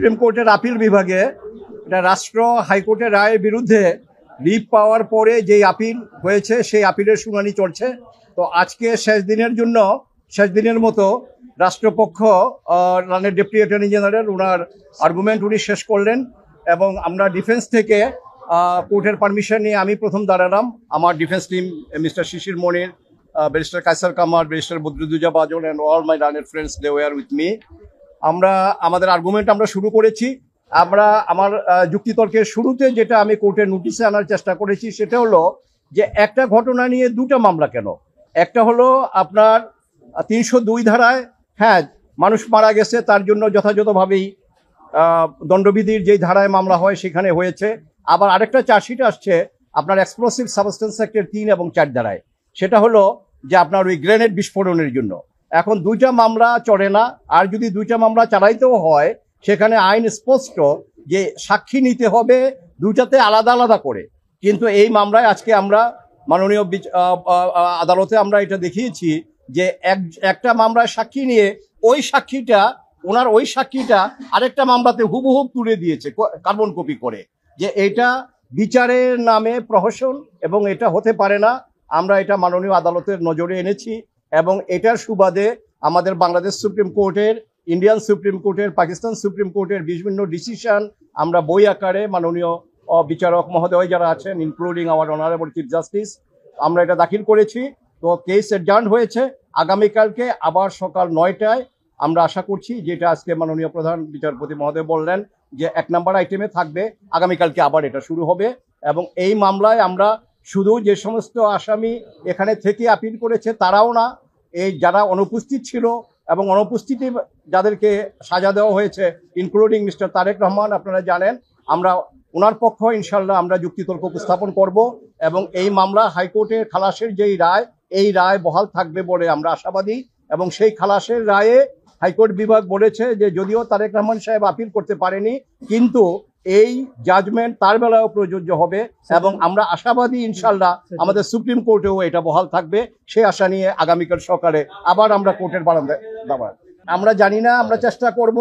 Supreme কোর্টের appeal বিভাগে এটা রাষ্ট্র হাইকোর্টের রায়ের বিরুদ্ধে রিট পাওয়ার পরে যেই আপিল হয়েছে সেই আপিলের শুনানি চলছে। তো আজকে শেষ দিনের মতো রাষ্ট্রপক্ষ রানের ডেপুটি অ্যাটর্নি জেনারেল ওনার আর্গুমেন্ট উনি শেষ করলেন এবং আমরা ডিফেন্স থেকে কোর্টের পারমিশন নিয়ে আমি প্রথম দাঁড়ালাম। আমার defence team mister Shishir Monir, barrister Kaiser Kamar, barrister Badruddoza Bajan and all my learned friends they were with me. আমরা আমাদের আর্গুমেন্ট আমরা শুরু করেছি। আমার যুক্তিতর্কের শুরুতে যেটা আমি কোর্টের নোটিশে আনার চেষ্টা করেছি সেটা হলো যে একটা ঘটনা নিয়ে দুটা মামলা কেন। একটা হলো আপনার 302 ধারায়, হ্যাঁ মানুষ মারা গেছে, তার জন্য যথাযথভাবেই দণ্ডবিধির যেই ধারায় মামলা হয় সেখানে হয়েছে। আবার আরেকটা চার্জশিট আসছে আপনার এক্সপ্লোসিভ সাবস্টেন্স অ্যাক্টের 3 এবং 4 ধারায়, সেটা হলো যে আপনার ওই গ্রেনেড বিস্ফোরণের জন্য। এখন দুইটা মামলা চলে না, আর যদি দুইটা মামলা চালাইতেও হয় সেখানে আইন স্পষ্ট যে সাক্ষী নিতে হবে দুইটাতে আলাদা আলাদা করে। কিন্তু এই মামলায় আজকে আমরা মাননীয় আদালতে আমরা এটা দেখিয়েছি যে একটা মামলায় সাক্ষী নিয়ে ওই সাক্ষীটা আরেকটা মামলাতে হুবহুব তুলে দিয়েছে কার্বন কপি করে, যে এটা বিচারের নামে প্রহসন এবং এটা হতে পারে না। আমরা এটা মাননীয় আদালতের নজরে এনেছি এবং এটার সুবাদে আমাদের বাংলাদেশ সুপ্রিম কোর্টের, ইন্ডিয়ান সুপ্রিম কোর্টের, পাকিস্তান সুপ্রিম কোর্টের বিভিন্ন ডিসিশন আমরা বই আকারে মাননীয় বিচারক মহোদয় যারা আছেন including hour honourable chief justice আমরা এটা দাখিল করেছি। তো কেস অ্যাডজার্ন হয়েছে আগামীকালকে আবার সকাল 9টায়। আমরা আশা করছি যেটা আজকে মাননীয় প্রধান বিচারপতি মহোদয় বললেন যে 1 নম্বর আইটেমে থাকবে, আগামীকালকে আবার এটা শুরু হবে। এবং এই মামলায় আমরা শুধু যে সমস্ত আসামি এখানে থেকে আপিল করেছে তারাও না, এই যারা অনুপস্থিত ছিল এবং অনুপস্থিতি যাদেরকে সাজা দেওয়া হয়েছে ইনক্লুডিং মিস্টার তারেক রহমান, আপনারা জানেন আমরা ওনার পক্ষ ইনশাল্লাহ আমরা যুক্তিতর্ক উপস্থাপন করব এবং এই মামলা হাইকোর্টের খালাসের যেই রায়, এই রায় বহাল থাকবে বলে আমরা আশাবাদী। এবং সেই খালাসের রায়ে হাইকোর্ট বিভাগ বলেছে যে যদিও তারেক রহমান সাহেব আপিল করতে পারেনি কিন্তু এই জাজমেন্ট তার বেলায়ও প্রযোজ্য হবে এবং আমরা আশাবাদী ইনশাল্লাহ আমাদের সুপ্রিম কোর্টেও এটা বহাল থাকবে। সে আশা নিয়ে আগামীকাল সকালে আবার আমরা কোর্টের বারান্দায় দাঁড়াবো। আমরা জানি না, আমরা চেষ্টা করব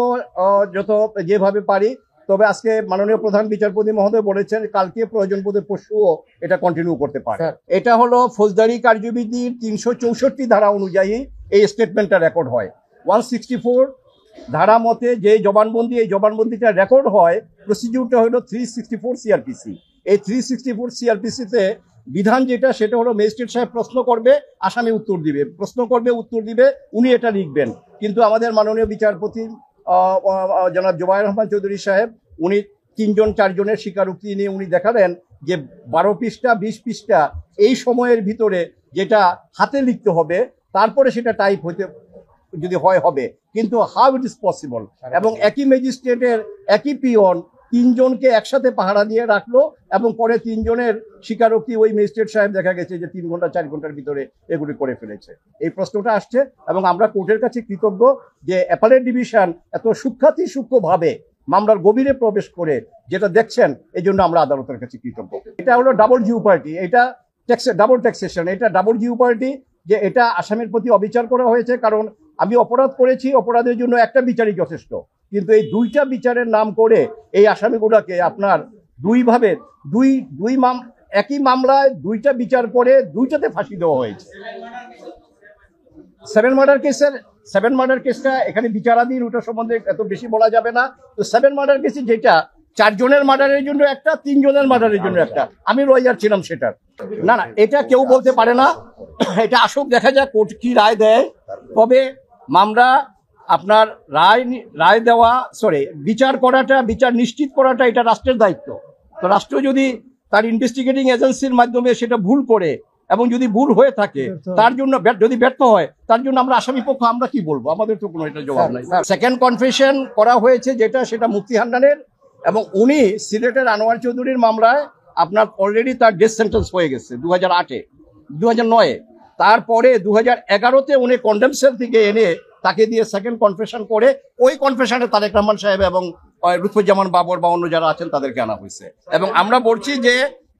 যত যেভাবে পারি। তবে আজকে মাননীয় প্রধান বিচারপতি মহোদয় বলেছেন কালকে প্রয়োজন বোধে পরশুও এটা কন্টিনিউ করতে পারে। এটা হলো ফৌজদারি কার্যবিধির 364 ধারা অনুযায়ী এই স্টেটমেন্টটা রেকর্ড হয়। 164 ধারা মতে যে জবানবন্দি, এই জবানবন্দিটা রেকর্ড হয়, প্রসিডিউরটা হলো 364 সিআরপিসি। এই 364 সিআরপিসিতে বিধান যেটা সেটা হলো ম্যাজিস্ট্রেট সাহেব প্রশ্ন করবে, আসামি উত্তর দিবে, প্রশ্ন করবে উত্তর দিবে, উনি এটা লিখবেন। কিন্তু আমাদের মাননীয় বিচারপতি জনাব জুবায়ের রহমান চৌধুরী সাহেব উনি 3-4 জনের স্বীকারোক্তি নিয়ে উনি দেখালেন যে 12 পৃষ্ঠা 20 পৃষ্ঠা এই সময়ের ভিতরে যেটা হাতে লিখতে হবে, তারপরে সেটা টাইপ হইতে যদি হবে, কিন্তু হাউ ইট ইজ পসিবল। এবং একই ম্যাজিস্ট্রেটের একই পিয়ন 3 জনকে একসাথে পাহারা দিয়ে রাখলো এবং পরে 3 জনের স্বীকারোক্তি ওই ম্যাজিস্ট্রেট সাহেব দেখা গেছে যে 3 ঘন্টা 4 ঘন্টার ভিতরে এগুলি করে ফেলেছে। এই প্রশ্নটা আসছে এবং আমরা কোর্টের কাছে কৃতজ্ঞ যে অ্যাপেলেট ডিভিশন এত সূক্ষ্মভাবে মামলার গভীরে প্রবেশ করে যেটা দেখছেন, এই জন্য আমরা আদালতের কাছে কৃতজ্ঞ। এটা হলো ডাবল জিওপার্টি, এটা ডাবল ট্যাক্সেশন, এটা ডাবল জিওপার্টি যে এটা আসামির প্রতি অবিচার করা হয়েছে। কারণ আমি অপরাধ করেছি, অপরাধের জন্য একটা বিচারই যথেষ্ট, কিন্তু এই দুইটা বিচারের নাম করে এই আসামিগুলোকে আপনার দুইভাবে একই মামলায় দুইটা বিচার করে দুইটাতে ফাঁসি দেওয়া হয়েছে। 7 মার্ডার কেসটা এখানে বিচারাধীন, ওটা সম্বন্ধে এত বেশি বলা যাবে না। তো 7 মার্ডার কেসে যেটা 4 জনের মার্ডারের জন্য একটা, 3 জনের মার্ডারের জন্য একটা, আমি লয়ার ছিলাম সেটার। না এটা কেউ বলতে পারে না, এটা আসুক দেখা যাক কোর্ট কি রায় দেয়। তবে মামলা আপনার রায় দেওয়া বিচার নিশ্চিত করাটা এটা রাষ্ট্রের দায়িত্ব। তো রাষ্ট্র যদি তার ইনভেস্টিগেটিং এজেন্সির মাধ্যমে সেটা ভুল করে এবং যদি ভুল হয়ে থাকে তার জন্য যদি ব্যর্থ হয় তার জন্য আমরা আসামি পক্ষ আমরা কি বলবো, আমাদের তো কোনো এটা জবাব নাই। সেকেন্ড কনফেশন করা হয়েছে যেটা মুফতি হান্নানের, এবং উনি সিলেটের আনোয়ার চৌধুরীর মামলায় আপনার অলরেডি তার ডেথ সেন্টেন্স হয়ে গেছে 2009-এ। তারপরে 2011-তে উনি কন্ডেম সেল থেকে এনে তাকে দিয়ে সেকেন্ড কনফেশন করে ওই কনফেশনে তারেক রহমান সাহেব এবং লুৎফুজ্জামান বাবর বা অন্য যারা আছেন তাদেরকে আনা হয়েছে। এবং আমরা বলছি যে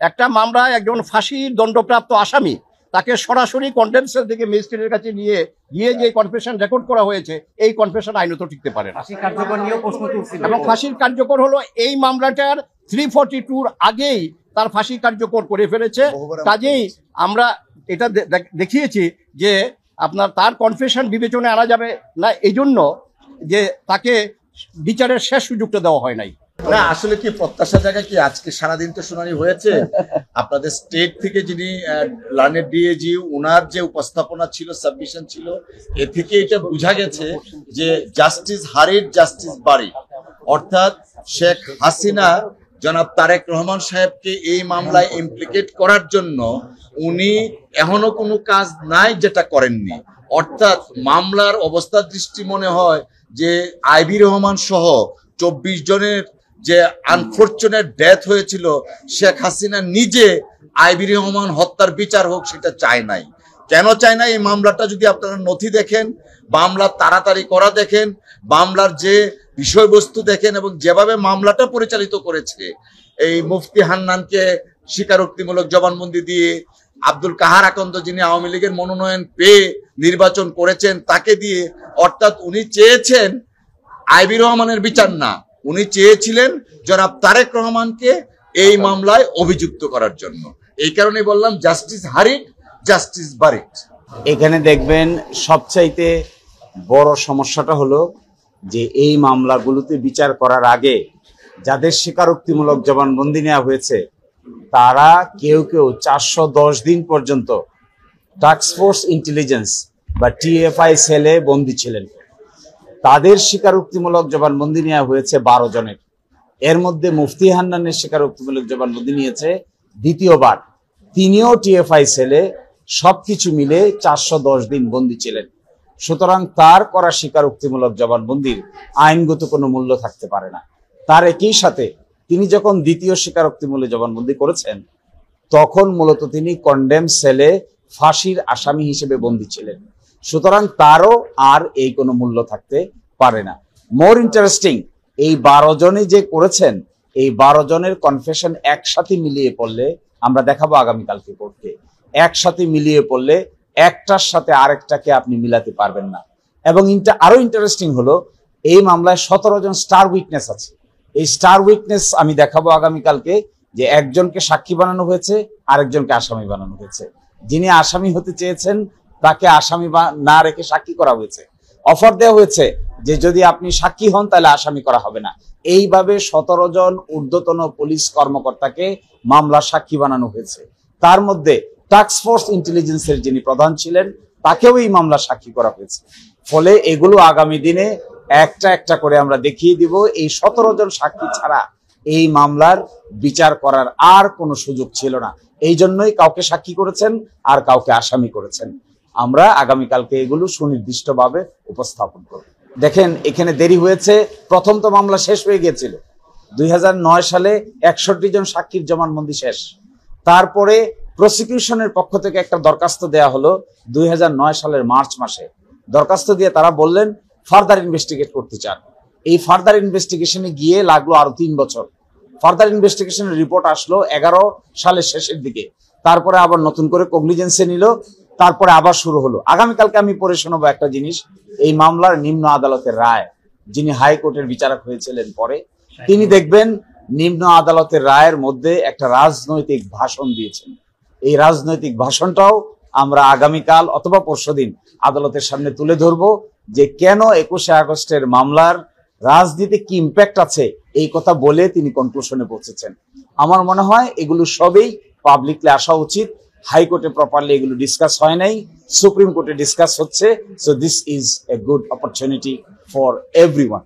একটা মামলায় একজন ফাঁসির দণ্ডপ্রাপ্ত আসামি তাকে সরাসরি কন্ডেম সেল থেকে ম্যাজিস্ট্রেটের কাছে নিয়ে গিয়ে যে কনফেশন রেকর্ড করা হয়েছে এই কনফেশন আইনত টিকতে পারে না। ফাঁসি কার্যকর নিয়েও প্রশ্ন তুলছিল এবং ফাঁসির কার্যকর হলো এই মামলাটার 342 আগেই তার ফাঁসি কার্যকর করে ফেলেছে। কাজেই আমরা এটা দেখিয়েছি যে আপনার তার কনফেশন বিবেচনায় আনা যাবে না, এই জন্য যে তাকে বিচারের শেষ সুযোগটা দেওয়া হয় নাই। না আসলে কি প্রত্যাশা জায়গায় কি আজকে সারাদিন তো শুনানি হয়েছে, আপনাদের স্টেট থেকে যিনি লার্নেড ডিএজি ওনার যে উপস্থাপনা ছিল, সাবমিশন ছিল, এ থেকে এটা বোঝা গেছে যে জাস্টিস হারিড জাস্টিস বাড়ি, অর্থাৎ শেখ হাসিনা জনাব তারেক রহমান সাহেবকে এই মামলায় ইমপ্লিকেট করার জন্য উনি এখনো কোনো কাজ নাই যেটা করেননি। অর্থাৎ মামলার অবস্থা দৃষ্টি মনে হয় যে আইবি রহমান সহ 24 জনের যে আনফরচুনেট ডেথ হয়েছিল, শেখ হাসিনা নিজে আইবি রহমান হত্যার বিচার হোক সেটা চায় নাই। কেন চায় না? এই মামলাটা যদি আপনারা নথি দেখেন, মামলা তাড়াতাড়ি করা দেখেন, মামলার যে বিষয়বস্তু দেখেন এবং যেভাবে মামলাটা পরিচালিত করেছে, এই মুফতি হান্নানকে স্বীকারোক্তিমূলক জবানবন্দি দিয়ে, আব্দুল কাহার আকন্দ যিনি আওয়ামী লীগের মনোনয়ন পেয়ে নির্বাচন করেছেন তাকে দিয়ে, অর্থাৎ উনি চেয়েছেন আইবি রহমানের বিচার না, উনি চেয়েছিলেন জনাব তারেক রহমানকে এই মামলায় অভিযুক্ত করার জন্য। এই কারণে বললাম জাস্টিস হারিড জাস্টিস বারিড। এখানে দেখবেন সবচাইতে বড় সমস্যাটা হলো যে এই মামলাগুলোতে বিচার করার আগে যাদের স্বীকারোক্তিমূলক জবানবন্দি নেওয়া হয়েছে তারা কেউ কেউ 410 দিন পর্যন্ত টাস্কফোর্স ইন্টেলিজেন্স বা টিএফআই সেলে বন্দী ছিলেন। তাদের স্বীকারোক্তিমূলক জবানবন্দি নেওয়া হয়েছে 12 জনের। এর মধ্যে মুফতি হান্নানের স্বীকারোক্তিমূলক জবানবন্দি নিয়েছে দ্বিতীয়বার, তিনিও টিএফআই সেলে সবকিছু মিলে 410 দিন বন্দী ছিলেন। সুতরাং তার করা স্বীকারোক্তিমূলক জবানবন্দির আইনগত কোনো মূল্য থাকতে পারে না। তার একই সাথে তিনি যখন দ্বিতীয় স্বীকারোক্তিমূলক জবানবন্দি করেছেন তখন মূলত তিনি কন্ডেম সেলে ফাঁসির আসামি হিসেবে বন্দী ছিলেন। সুতরাং তারও আর এই কোনো মূল্য থাকতে পারে না। মোর ইন্টারেস্টিং, এই 12 জনে যে করেছেন এই 12 জনের কনফেশন একসাথে মিলিয়ে পড়লে, আমরা দেখাবো আগামীকালকে কোর্টকে, একসাথে মিলিয়ে পড়লে একটার সাথে আরেকটাকে আপনি মিলাতে পারবেন না। এবং আরো ইন্টারেস্টিং হলো এই মামলায় 17 জন স্টার উইটনেস আছে। এই স্টার উইটনেস আমি দেখাবো আগামীকালকে, যে একজনকে সাক্ষী বানানো হয়েছে, আরেকজনকে আসামি বানানো হয়েছে। যিনি আসামি হতে চেয়েছেন তাকে আসামি না রেখে সাক্ষী করা হয়েছে। অফার দেওয়া হয়েছে যে যদি আপনি সাক্ষী হন তাহলে আসামি করা হবে না। এইভাবে 17 জন ঊর্ধ্বতন পুলিশ কর্মকর্তাকে মামলার সাক্ষী বানানো হয়েছে। তার মধ্যে টাস্কফোর্স ইন্টেলিজেন্সের যিনি প্রধান ছিলেন তাকেও এই মামলার সাক্ষী করা হয়েছে। ফলে এগুলো আগামী দিনে একটা একটা করে আমরা দেখিয়ে দিব। এই 17 জন সাক্ষী ছাড়া এই মামলার বিচার করার আর কোনো সুযোগ ছিল না। এই জন্যই কাউকে সাক্ষী করেছেন আর কাউকে আসামি করেছেন। আমরা আগামীকালকে এগুলো সুনির্দিষ্টভাবে উপস্থাপন করব। দেখেন এখানে দেরি হয়েছে, প্রথম তো মামলা শেষ হয়ে গিয়েছিল 2009 সালে 61 জন সাক্ষীর জবানবন্দি শেষ। তারপরে প্রসিকিউশনের পক্ষ থেকে একটা দরখাস্ত দেয়া হলো 2009 সালের মার্চ মাসে। দরখাস্ত দিয়ে তারা বললেন ফার্দার ইনভেস্টিগেট করতে চান। এই ফার্দার ইনভেস্টিগেশনে গিয়ে লাগলো আরো 3 বছর। ফার্দার ইনভেস্টিগেশনের রিপোর্ট আসলো 11 সালের শেষের দিকে। তারপরে আবার নতুন করে কগনিজেন্সে নিল, তারপরে আবার শুরু হলো। আগামীকালকে আমি পড়ে শোনাবো একটা জিনিস, এই মামলার নিম্ন আদালতের রায়, যিনি হাইকোর্টের বিচারক হয়েছিলেন পরে, তিনি দেখবেন নিম্ন আদালতের রায়ের মধ্যে একটা রাজনৈতিক ভাষণ দিয়েছেন। এই রাজনৈতিক ভাষণটাও আমরা আগামীকাল অথবা পরশুদিন আদালতের সামনে তুলে ধরবো, যে কেন 21শে আগস্টের মামলার রাজনীতি কি ইম্প্যাক্ট আছে এই কথা বলে তিনি কনক্লুশনে পৌঁছেছেন। আমার মনে হয় এগুলো সবই পাবলিকলি আসা উচিত। হাইকোর্টে প্রপারলি এগুলো ডিসকাস হয় নাই, সুপ্রিম কোর্টে ডিসকাস হচ্ছে। So this is a good opportunity for everyone.